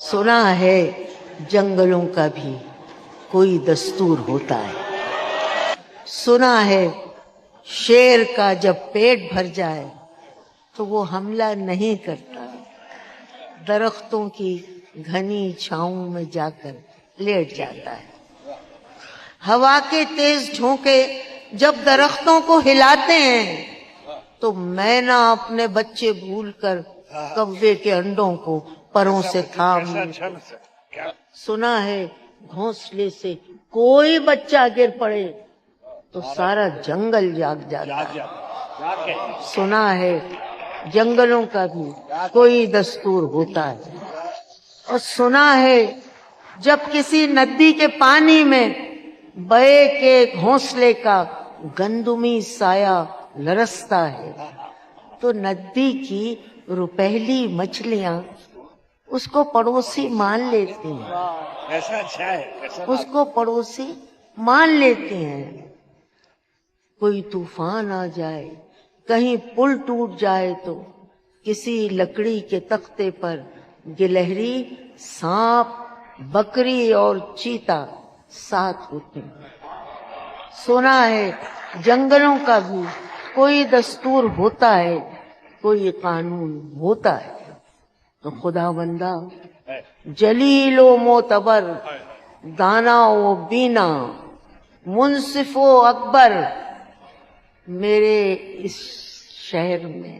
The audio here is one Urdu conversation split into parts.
سنا ہے جنگلوں کا بھی کوئی دستور ہوتا ہے، سنا ہے شیر کا جب پیٹ بھر جائے تو وہ حملہ نہیں کرتا، درختوں کی گھنی چھاؤں میں جا کر لیٹ جاتا ہے۔ ہوا کے تیز جھونکے جب درختوں کو ہلاتے ہیں تو مینا اپنے بچے بھول کر کوے کے انڈوں کو پروں سے تھام لیتے۔ سنا ہے گھونسلے سے کوئی بچہ گر پڑے تو سارا جنگل جاگ جاتا ہے۔ سنا ہے جنگلوں کا بھی کوئی دستور ہوتا ہے، اور سنا ہے جب کسی ندی کے پانی میں بے کے گھونسلے کا گندمی سایہ لرزتا ہے تو ندی کی روپہلی مچھلیاں اس کو پڑوسی مان لیتی ہیں، اس کو پڑوسی مان لیتے ہیں۔ کوئی طوفان آ جائے، کہیں پل ٹوٹ جائے تو کسی لکڑی کے تختے پر گلہری، سانپ، بکری اور چیتا ساتھ ہوتے ہیں۔ سنا ہے جنگلوں کا بھی کوئی دستور ہوتا ہے، کوئی قانون ہوتا ہے۔ تو خدا بندہ جلیل و معتبر، دانا و بینا، منصف و اکبر، میرے اس شہر میں،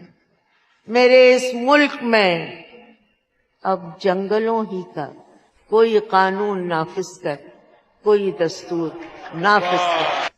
میرے اس ملک میں اب جنگلوں ہی کا کوئی قانون نافذ کر، کوئی دستور نافذ کر۔